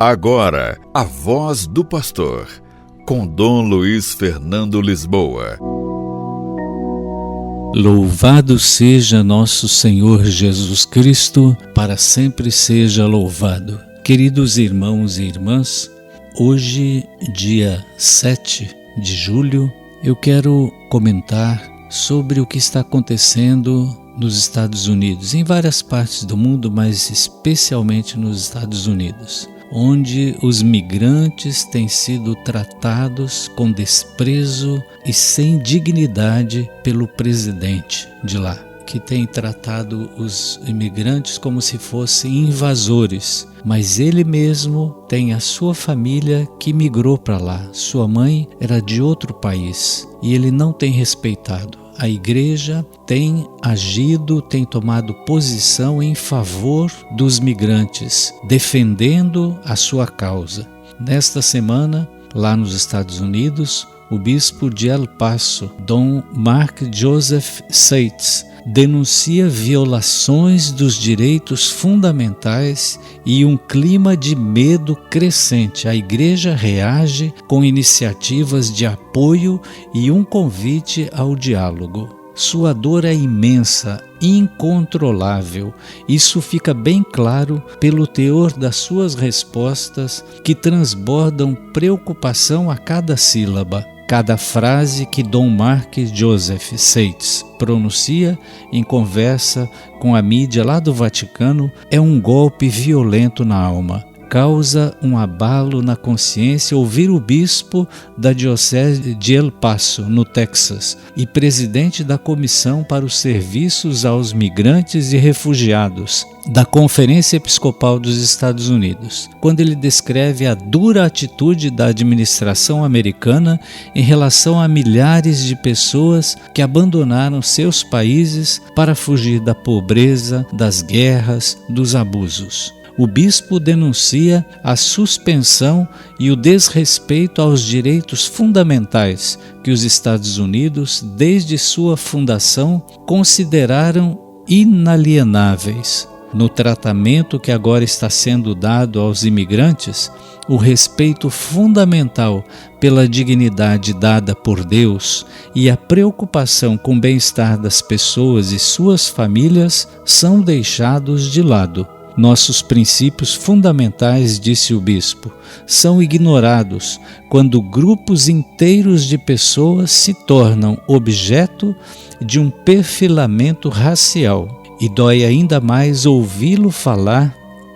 Agora, a voz do pastor, com Dom Luiz Fernando Lisboa. Louvado seja nosso Senhor Jesus Cristo, para sempre seja louvado. Queridos irmãos e irmãs, hoje, dia 7 de julho, eu quero comentar sobre o que está acontecendo nos Estados Unidos, em várias partes do mundo, mas especialmente nos Estados Unidos, onde os migrantes têm sido tratados com desprezo e sem dignidade pelo presidente de lá, que tem tratado os imigrantes como se fossem invasores, mas ele mesmo tem a sua família que migrou para lá. Sua mãe era de outro país e ele não tem respeitado. A igreja tem agido, tem tomado posição em favor dos migrantes, defendendo a sua causa. Nesta semana, lá nos Estados Unidos, o bispo de El Paso, Dom Mark Joseph Seitz, denuncia violações dos direitos fundamentais e um clima de medo crescente. A igreja reage com iniciativas de apoio e um convite ao diálogo. Sua dor é imensa, incontrolável. Isso fica bem claro pelo teor das suas respostas, que transbordam preocupação a cada sílaba. Cada frase que Dom Mark Joseph Seitz pronuncia em conversa com a mídia lá do Vaticano é um golpe violento na alma. Causa um abalo na consciência ouvir o bispo da Diocese de El Paso, no Texas, e presidente da Comissão para os Serviços aos Migrantes e Refugiados da Conferência Episcopal dos Estados Unidos, quando ele descreve a dura atitude da administração americana em relação a milhares de pessoas que abandonaram seus países para fugir da pobreza, das guerras, dos abusos. O bispo denuncia a suspensão e o desrespeito aos direitos fundamentais que os Estados Unidos, desde sua fundação, consideraram inalienáveis. No tratamento que agora está sendo dado aos imigrantes, o respeito fundamental pela dignidade dada por Deus e a preocupação com o bem-estar das pessoas e suas famílias são deixados de lado. Nossos princípios fundamentais, disse o bispo, são ignorados quando grupos inteiros de pessoas se tornam objeto de um perfilamento racial. E dói ainda mais ouvi-lo falar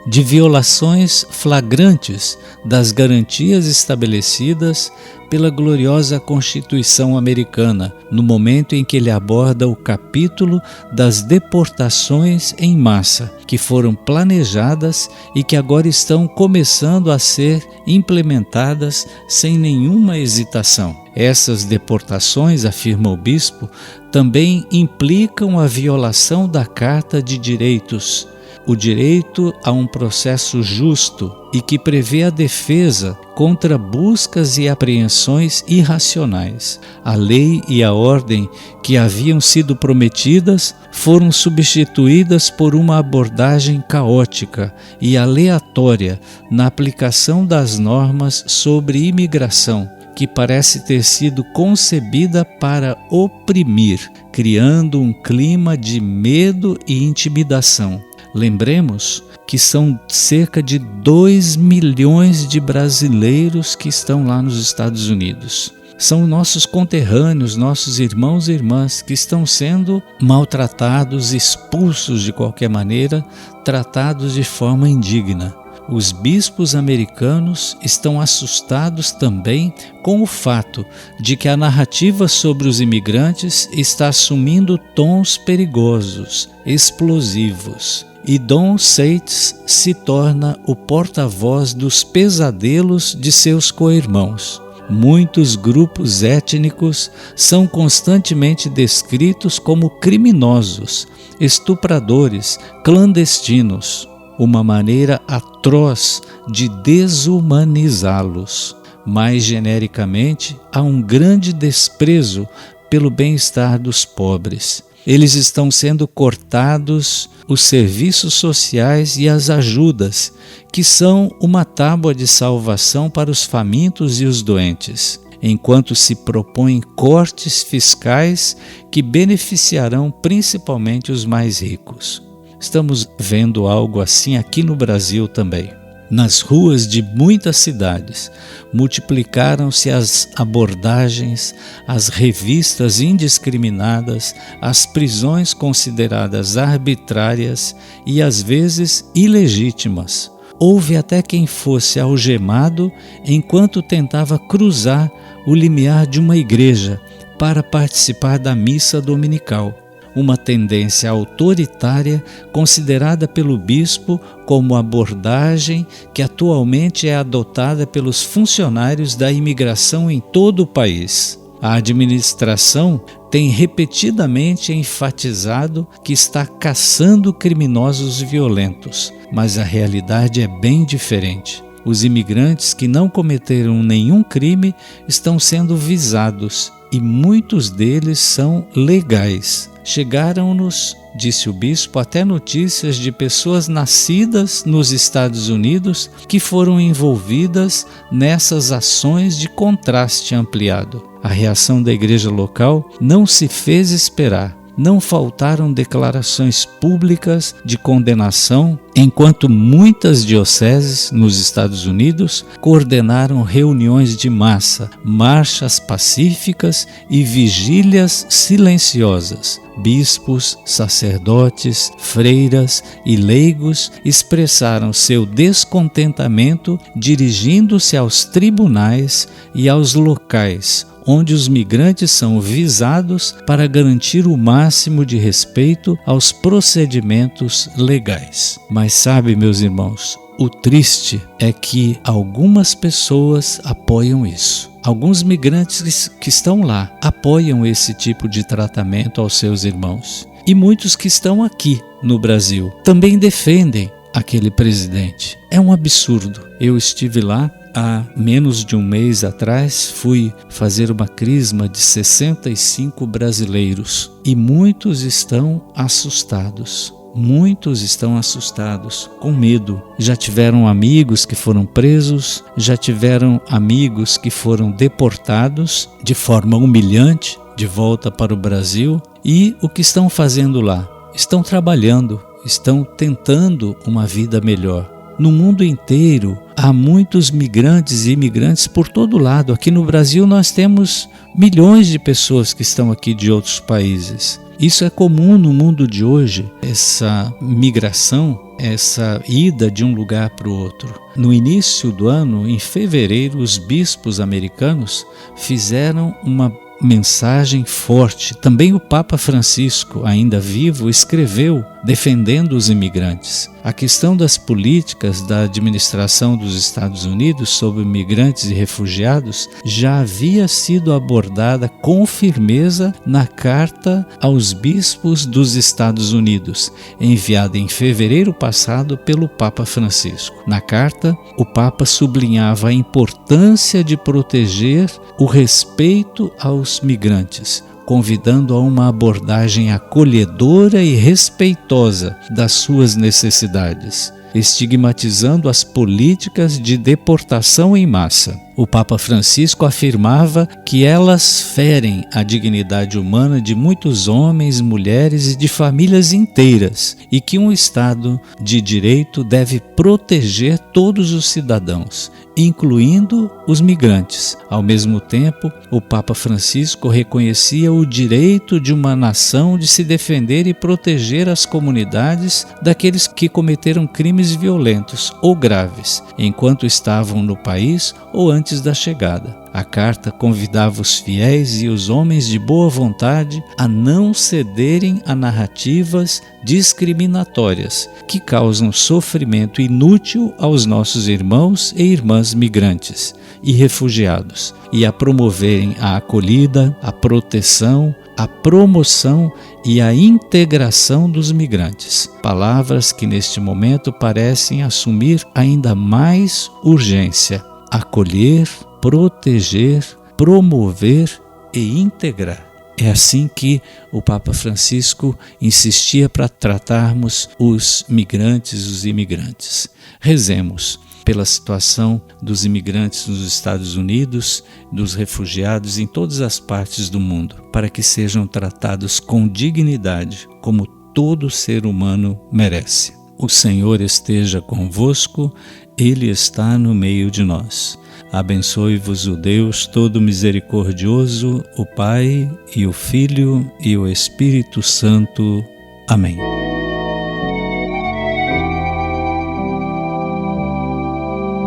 de violações flagrantes das garantias estabelecidas pela gloriosa Constituição americana, no momento em que ele aborda o capítulo das deportações em massa, que foram planejadas e que agora estão começando a ser implementadas sem nenhuma hesitação. Essas deportações, afirma o bispo, também implicam a violação da Carta de Direitos, o direito a um processo justo e que prevê a defesa contra buscas e apreensões irracionais. A lei e a ordem que haviam sido prometidas foram substituídas por uma abordagem caótica e aleatória na aplicação das normas sobre imigração, que parece ter sido concebida para oprimir, criando um clima de medo e intimidação. Lembremos que são cerca de 2 milhões de brasileiros que estão lá nos Estados Unidos. São nossos conterrâneos, nossos irmãos e irmãs que estão sendo maltratados, expulsos de qualquer maneira, tratados de forma indigna. Os bispos americanos estão assustados também com o fato de que a narrativa sobre os imigrantes está assumindo tons perigosos, explosivos. E Dom Seitz se torna o porta-voz dos pesadelos de seus co-irmãos. Muitos grupos étnicos são constantemente descritos como criminosos, estupradores, clandestinos. Uma maneira atroz de desumanizá-los. Mais genericamente, há um grande desprezo pelo bem-estar dos pobres. eles estão sendo cortados os serviços sociais e as ajudas, que são uma tábua de salvação para os famintos e os doentes, enquanto se propõem cortes fiscais que beneficiarão principalmente os mais ricos. Estamos vendo algo assim aqui no Brasil também. Nas ruas de muitas cidades, multiplicaram-se as abordagens, as revistas indiscriminadas, as prisões consideradas arbitrárias e às vezes ilegítimas. Houve até quem fosse algemado enquanto tentava cruzar o limiar de uma igreja para participar da missa dominical. Uma tendência autoritária considerada pelo bispo como abordagem que atualmente é adotada pelos funcionários da imigração em todo o país. A administração tem repetidamente enfatizado que está caçando criminosos violentos, mas a realidade é bem diferente. Os imigrantes que não cometeram nenhum crime estão sendo visados e muitos deles são legais. Chegaram-nos, disse o bispo, até notícias de pessoas nascidas nos Estados Unidos que foram envolvidas nessas ações de contraste ampliado. A reação da igreja local não se fez esperar. Não faltaram declarações públicas de condenação, enquanto muitas dioceses nos Estados Unidos coordenaram reuniões de massa, marchas pacíficas e vigílias silenciosas. Bispos, sacerdotes, freiras e leigos expressaram seu descontentamento dirigindo-se aos tribunais e aos locais onde os migrantes são visados para garantir o máximo de respeito aos procedimentos legais. Mas sabe, meus irmãos, o triste é que algumas pessoas apoiam isso. Alguns migrantes que estão lá apoiam esse tipo de tratamento aos seus irmãos. E muitos que estão aqui no Brasil também defendem aquele presidente. É um absurdo. Eu estive lá há menos de um mês atrás, fui fazer uma crisma de 65 brasileiros e muitos estão assustados. Muitos estão assustados, com medo. Já tiveram amigos que foram presos, já tiveram amigos que foram deportados de forma humilhante de volta para o Brasil. E o que estão fazendo lá? Estão trabalhando, estão tentando uma vida melhor. No mundo inteiro, há muitos migrantes e imigrantes por todo lado. Aqui no Brasil nós temos milhões de pessoas que estão aqui de outros países. Isso é comum no mundo de hoje, essa migração, essa ida de um lugar para o outro. No início do ano, em fevereiro, os bispos americanos fizeram uma mensagem forte. Também o Papa Francisco, ainda vivo, escreveu defendendo os imigrantes. A questão das políticas da administração dos Estados Unidos sobre imigrantes e refugiados já havia sido abordada com firmeza na carta aos bispos dos Estados Unidos, enviada em fevereiro passado pelo Papa Francisco. Na carta, o Papa sublinhava a importância de proteger o respeito aos migrantes, convidando a uma abordagem acolhedora e respeitosa das suas necessidades, estigmatizando as políticas de deportação em massa. O Papa Francisco afirmava que elas ferem a dignidade humana de muitos homens, mulheres e de famílias inteiras e que um Estado de direito deve proteger todos os cidadãos, incluindo os migrantes. Ao mesmo tempo, o Papa Francisco reconhecia o direito de uma nação de se defender e proteger as comunidades daqueles que cometeram crimes violentos ou graves, enquanto estavam no país ou antes da chegada. A carta convidava os fiéis e os homens de boa vontade a não cederem a narrativas discriminatórias que causam sofrimento inútil aos nossos irmãos e irmãs migrantes e refugiados, e a promoverem a acolhida, a proteção, a promoção e a integração dos migrantes. Palavras que neste momento parecem assumir ainda mais urgência. Acolher, proteger, promover e integrar. É assim que o Papa Francisco insistia para tratarmos os migrantes, os imigrantes. Rezemos pela situação dos imigrantes nos Estados Unidos, dos refugiados em todas as partes do mundo, para que sejam tratados com dignidade, como todo ser humano merece. O Senhor esteja convosco, Ele está no meio de nós. Abençoe-vos o Deus Todo-Misericordioso, o Pai e o Filho e o Espírito Santo. Amém.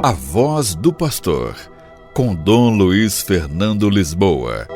A Voz do Pastor, com Dom Luiz Fernando Lisboa.